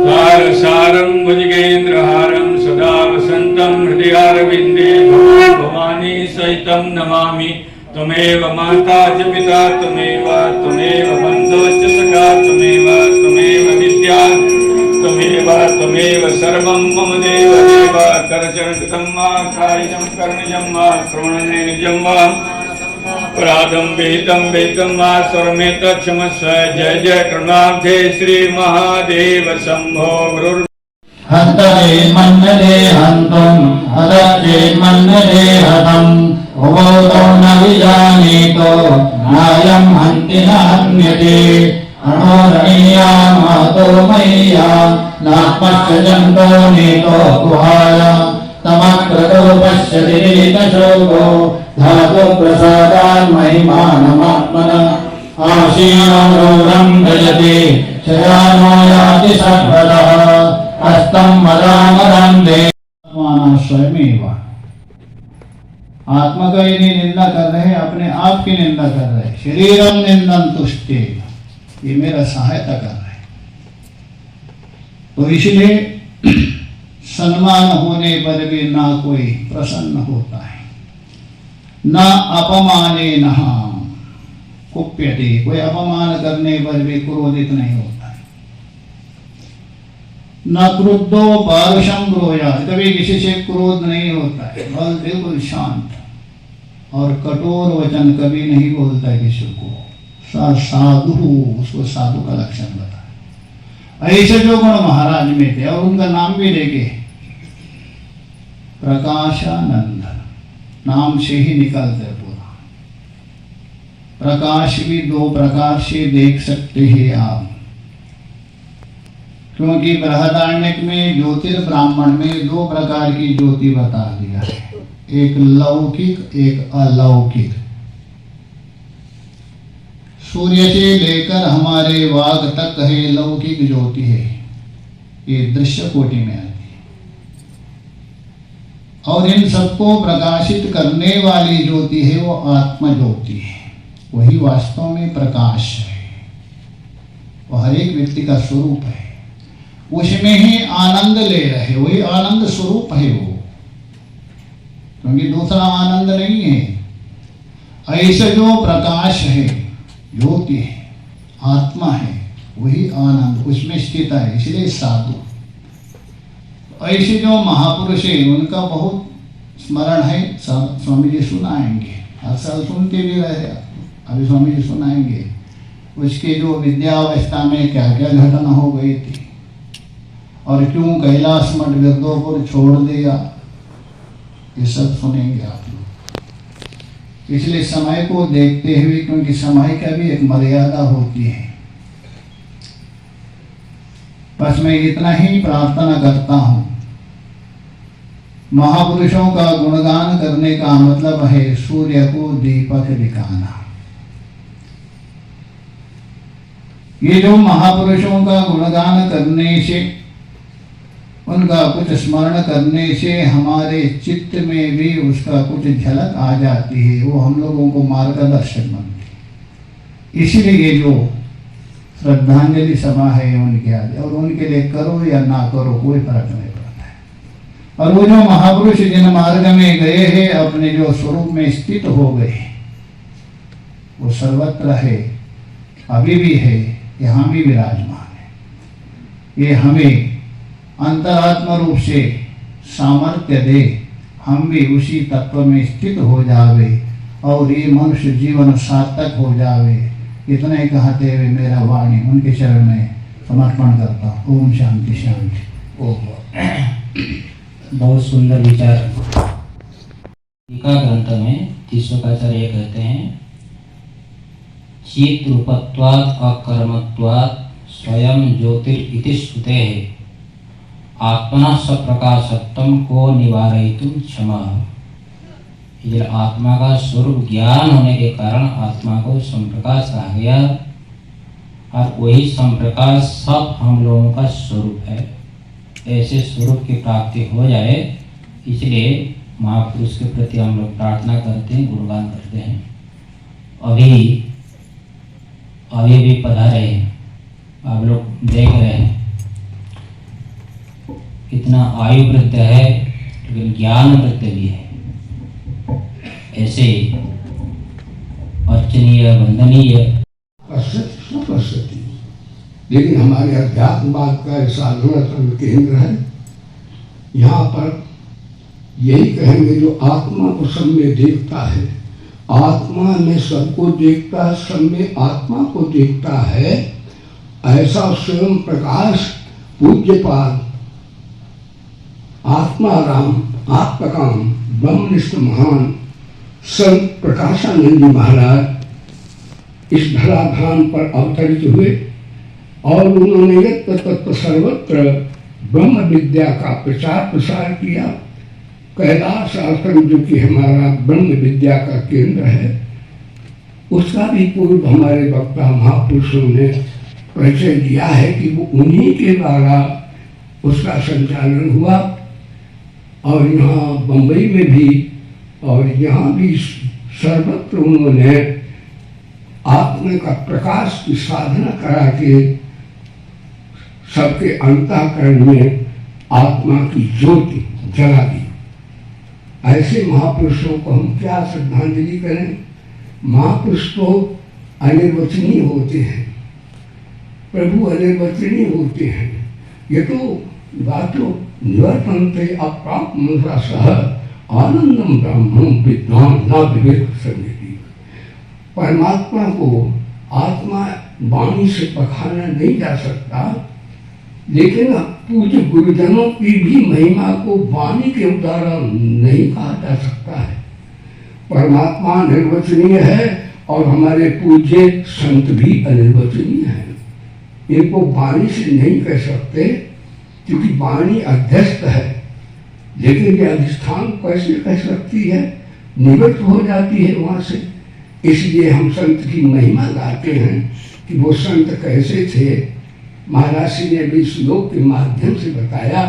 सारसारं भुजगेन्द्रहारं सदा वसन्तं हृदयारविन्दे भवानी सहितं नमामि। त्वमेव माता च पिता त्वमेव बन्धो च सखा त्वमेव विद्या त्वमेव सर्वं मम देव करचरणकृतं वा कायजं कर्मजं वा श्रवणनैजं वा अपराधं विहितं वा स्वरमेत क्षमस्व। जय जय करुणाब्धे श्री महादेव शंभो गुरुर् हन्तरे मन्यते हन्तुम् हतश्चे मन्यते हतम् उभौतो न विजानीतो नायं हन्ति न हन्यते अणोरणीयां महतो मय्यां नात्मश्च जन्तो नीतो गुहाय तमक्रतो पश्यति रीतशोको धातु प्रसादान् महिमानमात्मनः आशीनो रूढं भजति शयानो याति सर्वदः हस्तं वदामरं देवाना स्वयमेव। आत्मा का ही निंदा कर रहे हैं, अपने आप की निंदा कर रहे हैं। शरीरम निंदन तुष्टे, ये मेरा सहायता कर रहे हैं। तो इसलिए सम्मान होने पर भी ना कोई प्रसन्न होता है, ना अपमाने न कुप्यते, कोई अपमान करने पर भी क्रोधित नहीं होता है। न क्रुद्धो पारुषं ब्रूयात्, कभी किसी से क्रोध नहीं होता है, बस बिल्कुल शांत। और कठोर वचन कभी नहीं बोलता है किसी को। साधु, उसको साधु का लक्षण बताया। ऐसे जो गुण महाराज में थे, और उनका नाम भी लेके प्रकाशानंद, नाम से ही निकलते पूरा। प्रकाश भी दो प्रकार से देख सकते हैं आप, क्योंकि बृहदारण्यक में ज्योतिर्ब्राह्मण में दो प्रकार की ज्योति बता दिया है, एक लौकिक एक अलौकिक। सूर्य से लेकर हमारे वाग तक है लौकिक ज्योति है, ये दृश्य कोटि में आती है। और इन सबको प्रकाशित करने वाली ज्योति है वो आत्म ज्योति है, वही वास्तव में प्रकाश है। वो हर एक व्यक्ति का स्वरूप है, उसमें ही आनंद ले रहे, वही आनंद स्वरूप है वो, क्योंकि दूसरा आनंद नहीं है। ऐसे जो प्रकाश है, ज्योति है, आत्मा है, वही आनंद उसमें स्थित है, इसलिए साधु। ऐसे जो महापुरुष है उनका बहुत स्मरण है, स्वामी जी सुनाएंगे, हर साल सुनते भी रहे, अभी स्वामी जी सुनाएंगे उसके जो विद्यावस्था में क्या क्या घटना हो गई थी, और क्यों कैलाश मठ गिरदोपुर छोड़ दिया, ये सब सुनेंगे आप लोग। इसलिए समय को देखते हुए, क्योंकि समय का भी एक मर्यादा होती है। बस मैं इतना ही प्रार्थना करता हूं, महापुरुषों का गुणगान करने का मतलब है सूर्य को दीपक दिखाना। ये जो महापुरुषों का गुणगान करने से, उनका कुछ स्मरण करने से हमारे चित्त में भी उसका कुछ झलक आ जाती है, वो हम लोगों को मार्गदर्शक बनती है। इसीलिए ये जो श्रद्धांजलि सभा है उनके आगे, और उनके लिए करो या ना करो कोई फर्क नहीं पड़ता है। और वो जो महापुरुष जिन मार्ग में गए हैं, अपने जो स्वरूप में स्थित हो गए, वो सर्वत्र है, अभी भी है, यहाँ भी विराजमान है। ये हमें अंतरात्मा रूप से सामर्थ्य दे, हम भी उसी तत्व में स्थित हो जावे और ये मनुष्य जीवन सार्थक हो जावे। इतने कहते हुए मेरा वाणी उनके चरण में समर्पण करता हूँ। ओम शांति शांति। ओम। बहुत सुंदर विचार। टीका ग्रंथ में तीसरोकाचार्य ये कहते हैं, चित रूपत्वात् अकर्मत्वात् स्वयं ज्योतिरिति श्रुतेः आत्मना सप्रकाशत्वं को निवारयितुं क्षमा। इधर आत्मा का स्वरूप ज्ञान होने के कारण आत्मा को संप्रकाश कहा गया, और वही संप्रकाश सब हम लोगों का स्वरूप है। ऐसे स्वरूप की प्राप्ति हो जाए, इसलिए महापुरुष के प्रति हम लोग प्रार्थना करते हैं, गुणगान करते हैं। अभी भी पधारे हैं आप लोग देख रहे हैं कितना आयु वृद्ध है लेकिन ज्ञान वृद्ध भी है। ऐसे अर्चनीय वंदनीय पश्यति, लेकिन हमारे अध्यात्मवाद का साधना केंद्र है। यहाँ पर यही कहेंगे जो आत्मा को सब में देखता है, आत्मा में सबको देखता है, सब में आत्मा को देखता है, ऐसा स्वयं प्रकाश पूज्यपाद आत्माराम आत्मकाम ब्रह्मनिष्ठ महान संत प्रकाशानंद जी महाराज इस धराधाम पर अवतरित हुए और उन्होंने यत्र तत्र सर्वत्र ब्रह्म विद्या का प्रचार प्रसार किया। कैलाश आश्रम जो कि हमारा ब्रह्म विद्या का केंद्र है, उसका भी पूर्व हमारे वक्ता महापुरुषों ने परिचय दिया है कि वो उन्हीं के द्वारा उसका संचालन हुआ। और यहाँ बम्बई में भी और यहाँ भी सर्वत्र उन्होंने आत्मा का प्रकाश की साधना करा के सबके अंतःकरण में आत्मा की ज्योति जला दी। ऐसे महापुरुषों को हम क्या श्रद्धांजलि करें। महापुरुष तो अनिर्वचनीय होते हैं, प्रभु अनिर्वचनीय होते हैं। ये तो बातों निवर्तन्ते अप्राप्त मनसा सह आनंदम ब्रह्मं विद्वान न विवेक संगति। परमात्मा को आत्मा वाणी से पखाना नहीं जा सकता, लेकिन पूज्य गुरुजनों की भी महिमा को वाणी के द्वारा नहीं कहा जा सकता है। परमात्मा निर्वचनीय है और हमारे पूज्य संत भी अनिर्वचनीय हैं। इनको वाणी से नहीं कह सकते क्योंकि वाणी अध्यस्त है, लेकिन ये अधिष्ठान कैसे कह सकती है, निवृत्त हो जाती है वहाँ से। इसलिए हम संत की महिमा गाते हैं कि वो संत कैसे थे। महाराज जी ने भी श्लोक के माध्यम से बताया,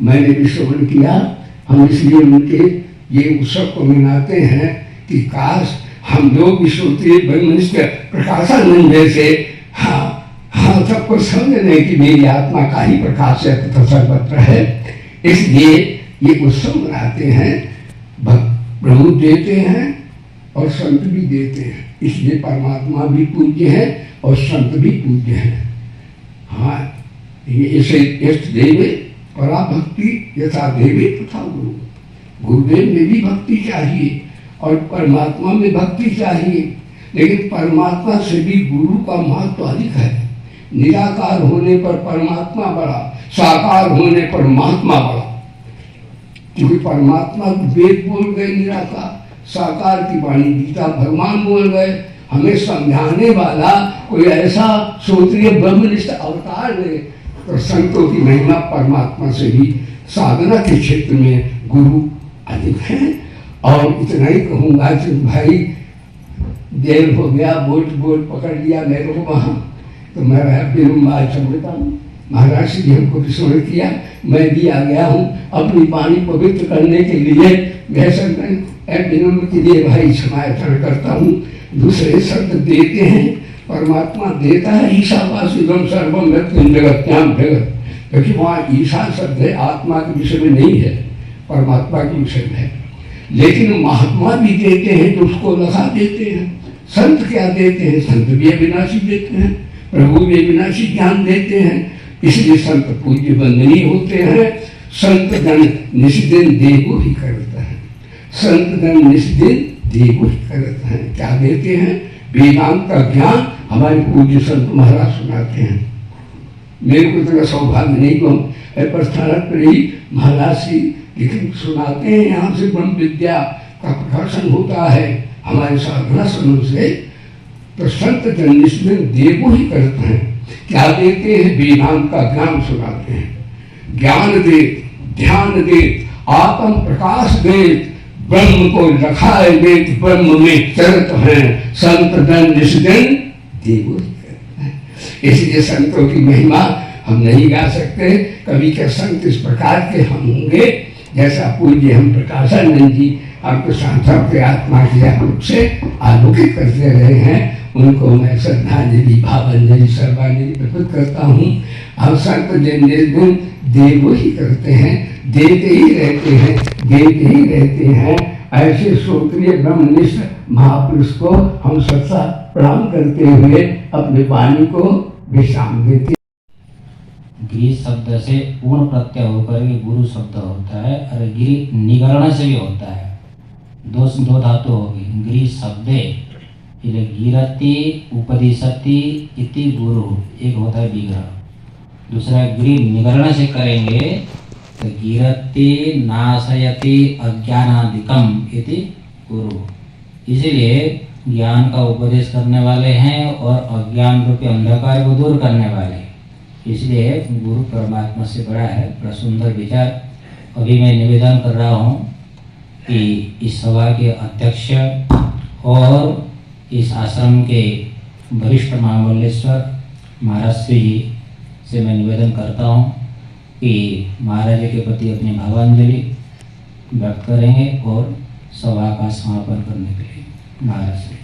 मैंने भी श्रवण किया। हम इसलिए उनके ये उत्सव को मनाते हैं कि काश हम लोग भी श्रोत्रिय ब्रह्मनिष्ठ प्रकाशानंद जैसे हाँ सबको समझ लें कि मेरी आत्मा का ही प्रकाश है तथा सर्वत्र है। इसलिए ये उत्सव मनाते हैं, प्रभु देते हैं और संत भी देते हैं। इसलिए परमात्मा भी पूज्य है और संत भी पूज्य है। हाँ, ये इसे इष्ट देवे परा भक्ति यथा देवी तथा गुरु। गुरुदेव में भी भक्ति चाहिए और परमात्मा में भक्ति चाहिए, लेकिन परमात्मा से भी गुरु का महत्व अधिक है। निराकार होने पर परमात्मा बड़ा, साकार होने पर महात्मा बड़ा। क्योंकि परमात्मा वेद बोल गए निराकार, साकार की वाणी गीता भगवान बोल गए। हमें समझाने वाला कोई ऐसा श्रोत्रिय ब्रह्मनिष्ठ अवतार है। तो संतों की महिमा परमात्मा से भी साधना के क्षेत्र में गुरु अधिक है। और इतना ही कहूँगा कि भाई देर हो गया, बोट पकड़ लिया मेरे को वहाँ, तो मैं समझता हूँ महाराज जी हमको विस्मरण किया, मैं भी आ गया हूँ अपनी वाणी पवित्र करने के लिए। विनम्र के लिए भाई क्षमायाचरण करता हूँ। दूसरे शब्द देते हैं, परमात्मा देता है ईशावासिदम सर्वम जगत्याम जगत, क्योंकि वहाँ ईशा शब्द है, आत्मा के विषय में नहीं है, परमात्मा के विषय में है। लेकिन महात्मा भी देते हैं तो उसको लखा देते हैं। संत क्या देते हैं? संत भी अविनाशी देते हैं, प्रभु भी अविनाशी ज्ञान देते हैं। इसलिए संत पूज्य वंदनीय होते हैं। संत गण निष्दिन देवो ही करता है, संत गण निष्दिन देवो ही करता है। क्या देते हैं? वेदांत का ज्ञान हमारे पूज्य संत महाराज सुनाते हैं। मेरे को इतना सौभाग्य नहीं को प्रस्थान ही महाराज जी, लेकिन सुनाते हैं। यहाँ से ब्रह्म विद्या का प्रकाशन होता है हमारे साधना समूह से। तो संत जन निष्दिन देवो ही करते हैं। क्या देते हैं? वेदांत का ज्ञान सुनाते हैं। ज्ञान दे, ध्यान दे, आत्म प्रकाश दे, ब्रह्म को रखाए दे, ब्रह्म में चरत हैं। संत जन निष्दिन देवो ही करते हैं। इसलिए संतों की महिमा हम नहीं गा सकते। कभी के संत इस प्रकार के हम होंगे जैसा पूज्य हम प्रकाशानंद जी आपको सांसा के आत्मा के रूप से आलोकित करते रहे हैं। उनको मैं श्रद्धांजलि, भावांजलि, सर्वांजलि प्रस्तुत करता हूँ। अवसर तो दिन दिन देव ही करते हैं, देते ही रहते हैं, देते ही रहते हैं। ऐसे श्रोत्रिय ब्रह्मनिष्ठ महापुरुष को हम सच्चा प्रणाम करते हुए अपने वाणी को विश्राम देते। गिरि शब्द से पूर्ण प्रत्यय होकर के गुरु शब्द होता है, और गिरि निगरण से भी होता है। दो धातु होगी। गिरि शब्दे गिरति उपदिशति इति गुरु, एक होता है विग्रह। दूसरा गिरि निगरण से करेंगे तो गिरति नाशयति अज्ञानादिकम इति गुरु। इसलिए ज्ञान का उपदेश करने वाले हैं और अज्ञान रूपी अंधकार को दूर करने वाले, इसलिए गुरु परमात्मा से बड़ा है। बड़ा सुंदर विचार। अभी मैं निवेदन कर रहा हूँ कि इस सभा के अध्यक्ष और इस आश्रम के वरिष्ठ महामंडलेश्वर महाराज श्री जी से मैं निवेदन करता हूँ कि महाराज जी के प्रति अपनी भावांजलि व्यक्त करेंगे और सभा का समापन करने के लिए महाराज श्री